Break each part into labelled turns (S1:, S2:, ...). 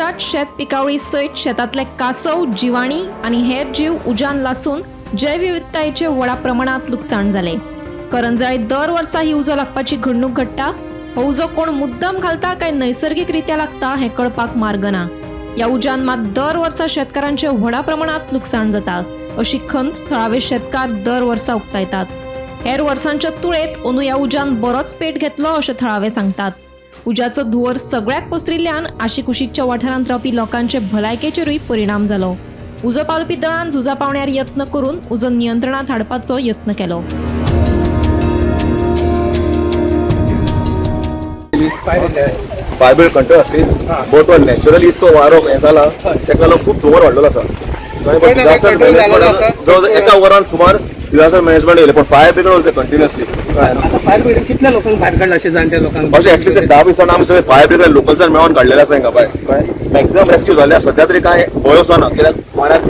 S1: शहरात शेत पिकावळी सयत शेतातले कासव, जिवाणी आणि हेर जीव उजान लासून जैवविविधतेचे व्हडा प्रमाणात लुकसाण जाले. करंजळीत दर वर्सा ही उजो लागपाची घडणूक घडटा. हो उजो कोण मुद्दाम घालता काय नैसर्गिक रित्या लागता हे कळपाक मार्ग ना. या उजान मात दर वर्सा शेतकऱ्यांचे व्हडा प्रमाणात लुकसाण जाता अशी खंत थळावे शेतकार दर वर्सा उक्तायतात. हेर वर्सांच्या तुळेत अंदू या उजान बरोच पेट घेतलो अशें थळावे सांगतात. उज्याचो धुवर सगळ्याक पसरिल्ल्यान आशिकुशीकच्या वाठारांत रावपी लोकांचे भलायकेचेरूय परिणाम जालो. उजो पावलपी दळान झुजा पावण्यार यत्न करून उजो नियंत्रणात हाडपाचो यत्न केलो.
S2: फायबर कंट्रोल असली बट नॅचरली इतको वारो हे जाला तेका लागून खूप धुवर वाडलेलो आसा. जवळ एका वरान सुमार डिझास्टर मॅनेजमेंट येयले पण फायर ब्रिगेड उरते कंटिन्युअसली.
S3: फायर ब्रिगेड कितल्या लोकांक भायर काडला अशें जाणट्या लोकांक?
S2: अशें ऍटलीस्ट 10-20 जाणां आमी सगळे फायर ब्रिगेड लोकल्सान मेळोन काडलेले आसा हिंगा पळय. मॅक्झिमम रेस्क्यू जाले सध्या तरी काय भंय असो ना कित्याक माऱ्याक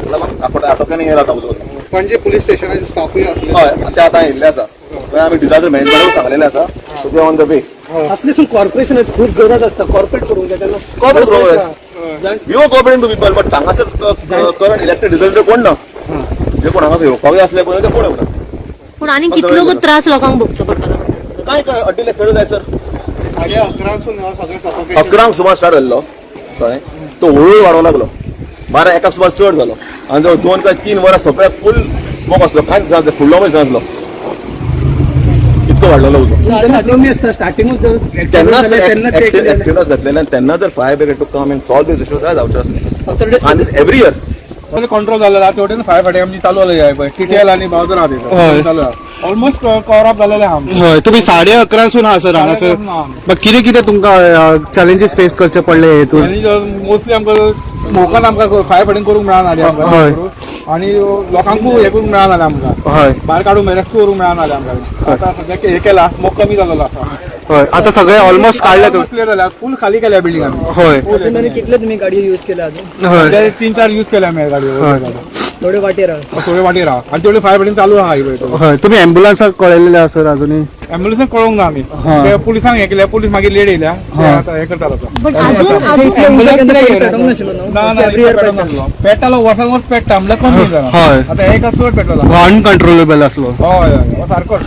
S2: आटोक्यान येयला आतां उजो.
S3: पणजे पुलीस स्टेशनाचे स्टाफूय आसले.
S2: हय ते आतां येयल्ले आसा. आमी डिझास्टर मॅनेजमेंटाक सांगलेले आसा so they on the way.
S3: असलेसून कॉर्पोरेशनाची खूप गरज असता कॉर्पोरेट करूंक जाय तेन्ना.
S2: कॉर्पोरेट करूंक जाय. You corporate to people but हांगासर करंट इलेक्टेड रिजल्ट कोण ना जे कोण हांगासर येवपाकूय आसले पळय ते कोण येवना.
S4: पण आनी कितलो त्रास लोकांक भोगचो पडटलो?
S2: काय काय अड्डेले सड जाय सर.
S3: 11:00
S2: 11 सुमार स्टार्ट जाल्लो कळ्ळें. तो हळूहळू वाडोवंक लागलो. 12-1 सुमार चड जालो आनी जवळ 2 काय 3 वरां सगळ्याक फुल स्मोक आसलो. कांयच जाता फुडलो जातलो इतको वाडलेलो उजो.
S3: कमी आसता स्टार्टिंगूच
S2: तेन्नाच एक्टिव्हनेस घातलेले आनी तेन्ना जर fire brigade to come and solve these issues जाय जावचे आसले. आनी दिस एवरी इयर
S5: कंट्रोल जालेला तेवटेन फायर फायटिंग आमची चालू जाली पळय. टिटेल आनी बावजर आहा चालू ऑलमोस्ट कवर अप जालेले आहा.
S6: हय तुम्ही 11:30 हांगासर मग कितें कितें तुमकां चॅलेंजीस फेस करचे पडले हेतून?
S5: मोस्टली आमकां स्मोकान आमकां फायर फायटिंग करूंक मेळना आनी लोकांकूय हे करूंक मेळना आमकां भायर काडूंक रेस्क्यू करूंक मेळना आमकां. आतां सद्याक हे केला स्मोक कमी जालेलो आसा.
S6: हय आता सगळे ऑलमोस्ट काढले
S5: क्लियर जाल्या फुल खाली केल्या बिल्डिंग आमी.
S6: हय
S3: कितले तुम्ही गाडी यूज केल्या अजून?
S6: हय
S5: 3-4 यूज केल्या आमी गाडी.
S3: थोडे वाटेर आहा.
S5: थोडे वाटेर आहा आनी तेवढे फायर फायटिंग चालू आहा.
S6: हय तुम्ही ॲम्ब्युलन्साक कळयलेले आसा सर अजूनय?
S5: ॲम्ब्युलन्साक कळोवंक ना आमी. पुलिसांक हे केल्या पुलीस मागीर लेट येयल्या हे करतात आता.
S4: बट अजून
S5: पेट्टालो वर्सान वर्स पेट्टा म्हणल्यार कमी जाता. आता एका चड पेट्रोल
S6: अनकंट्रोलेबल आसलो.
S5: हय हय सारको.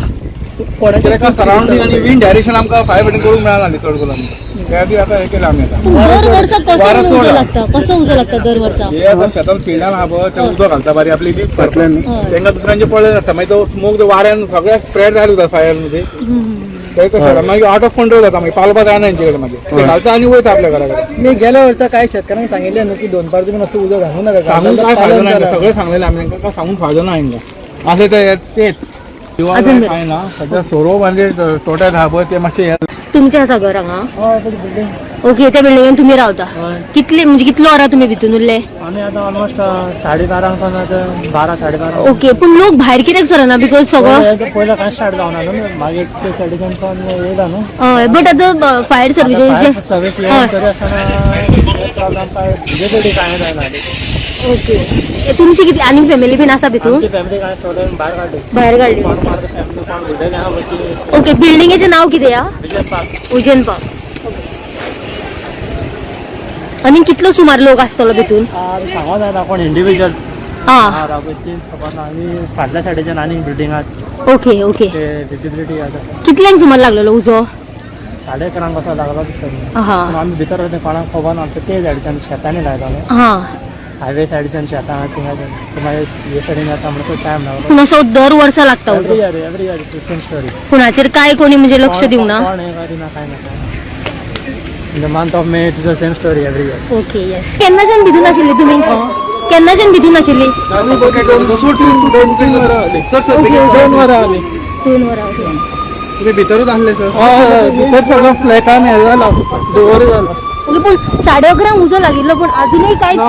S5: सराउंडिंग आणि विंड डायरेक्शन आमकां फायर फायटिंग करूंक मेळना चड करून. त्या ती आता हे केलं आमी आता.
S4: दर वर्सा कसो उजो लागता? कसो उजो लागता दर वर्सा?
S5: हे आता शेतान फिल्डान आहा पळय ते उदो घालता बारी आपली बी फाटल्यान तेंकां दुसऱ्यांचे पडले आसता मागीर तो स्मोक वाऱ्यान सगळ्याक स्प्रेड जायत उरता फायर मध्ये. ते कशें मागीर आउट ऑफ कंट्रोल जाता मागीर पालपा जायना हेंचे कडेन मागीर ते घालता आनी वयता आपल्या घरा कडेन.
S3: मी गेल्या वर्सा काय शेतकऱ्यांक सांगितले न्हू की 2 पार तुम्ही असं उजो घालू नका.
S5: सांगून काय फायदो ना सगळे सांगलेले आमी तांकां सांगून फायदो ना हांगा अशें तेच काय ना सध्या सोरो म्हणजे टोटल आहा पळय ते मातशें.
S4: तुमचें आसा घर हांगा? ओके त्या बिल्डिंगेन तुम्ही रावता. कितले म्हणजे कितलो वरां तुम्ही भितून उरले?
S3: आमी आतां ऑलमोस्ट 12:30 सावन 12-12:30.
S4: ओके पण लोक भायर कित्याक सरना? बिकॉज सगळो
S3: पयलो काय स्टार्ट जावना न्हू मागीर ते सायडीच्यान पण येयला न्हू.
S4: हय बट आतां फायर सर्विसेचे
S3: सर्वीस येवन तरी आसतना प्रॉब्लम काय बेगोडी काय जायना.
S4: ओके तुमची कितली आनी फॅमिली बीन आसा भितून?
S3: आमची फॅमिली काय सोडून भायर काडली.
S4: भायर काडली.
S3: फॅमिली कोण गुड्डेले आहा बची.
S4: ओके बिल्डिंगेचें नांव कितें हा?
S3: विजय पार्क.
S4: उजन पार्क. आनी कितलो सुमार लोक आसतलो भितून?
S3: सांगो जायना कोण इंडिविज्युअल
S4: हां
S3: रावपी खबर ना. आनी फाटल्या सायडीच्यान आनी बिल्डिंगात
S4: ओके ओके
S3: ते विजिबिलिटी आसा.
S4: कितल्यांक सुमार लागलेलो उजो?
S3: 11:30 कसो लागलो दिसता.
S4: हां
S3: पूण आमी भितर कोणाक खबर ना. ते सायडीच्यान शेतांनी लायताले
S4: हां
S3: हायवे सायडीच्यान शेतां थिंगा मागीर हे सायडीन येता म्हणून खूब टायम लागलो.
S4: पूण असो दर वर्सा लागता उजो?
S3: Every year same story.
S4: कुणाचेर काय कोणी म्हणजे लक्ष दिवना?
S3: कोण हे करिना काय ना. In the month of May it's the same story every year.
S4: Okay yes. केन्नाच्यान भितून आशिल्ली तुमी? केन्नाच्यान भितून आशिल्ली?
S3: 2 वरां आली.
S4: 2 वरां. ओके.
S3: तुम्ही भितरूच आसले सर? हय भितर सगळं फ्लॅटान हे जाला डोर जाला.
S4: ओके पण 11:30 उजो लागिल्लो पण अजूनही कांयच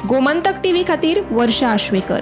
S1: गोमंतक टीव्ही खातीर वर्षा आश्वेकर.